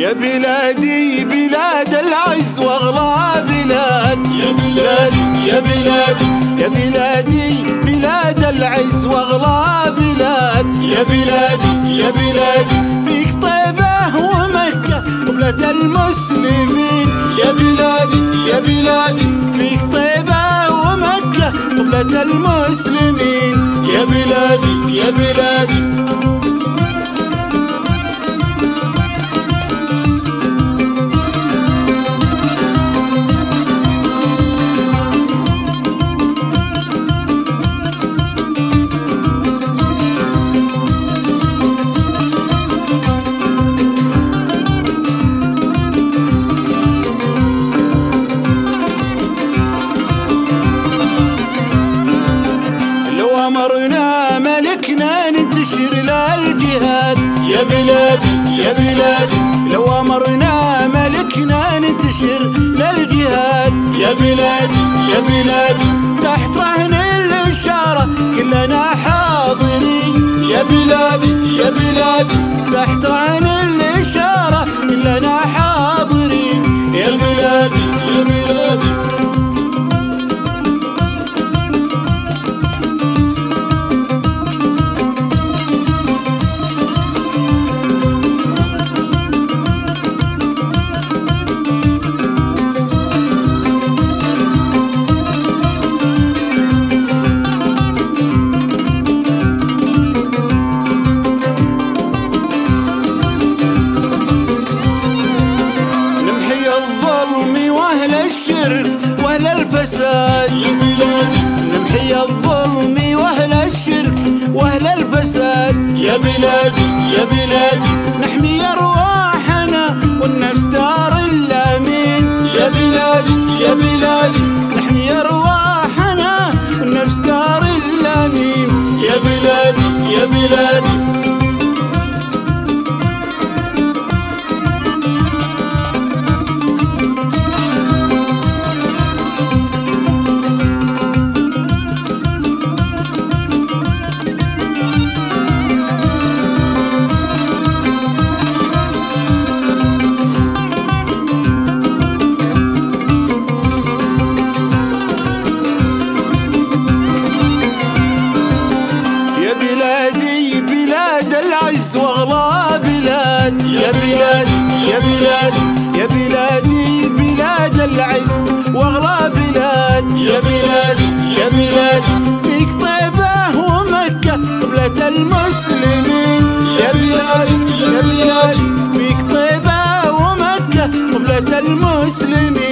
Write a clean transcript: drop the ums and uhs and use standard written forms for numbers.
يا بلادي بلاد العز واغلى بلاد، يا بلادي يا بلادي يا بلادي بلاد العز واغلى بلاد، يا بلادي يا بلادي فيك طيبة ومكة قبلة المسلمين، يا بلادي يا بلادي فيك طيبة ومكة قبلة المسلمين، يا بلادي يا بلادي. أمرنا ملكنا ننتشر للجهاد، يا بلادي يا بلادي لو أمرنا ملكنا ننتشر للجهاد، يا بلادي يا بلادي تحت رهن الإشارة كلنا حاضرين، يا بلادي يا بلادي تحت رهن الإشارة كلنا حاضرين، يا بلادي يا بلادي. واهل الفساد، يا بلادي نمحي الظلم واهل الشرك واهل الفساد، يا بلادي يا بلادي نحمي ارواحنا والنفس دار الامين، يا بلادي يا بلادي نحمي ارواحنا والنفس دار الامين، يا بلادي يا بلادي. العز واغلى بلاد، يا بلادي يا بلادي يا بلادي بلاد العز واغلى بلاد، يا بلادي يا بلادي فيك طيبة ومكة قبلة المسلمين، يا بلادي يا بلادي فيك طيبة ومكة قبلة المسلمين.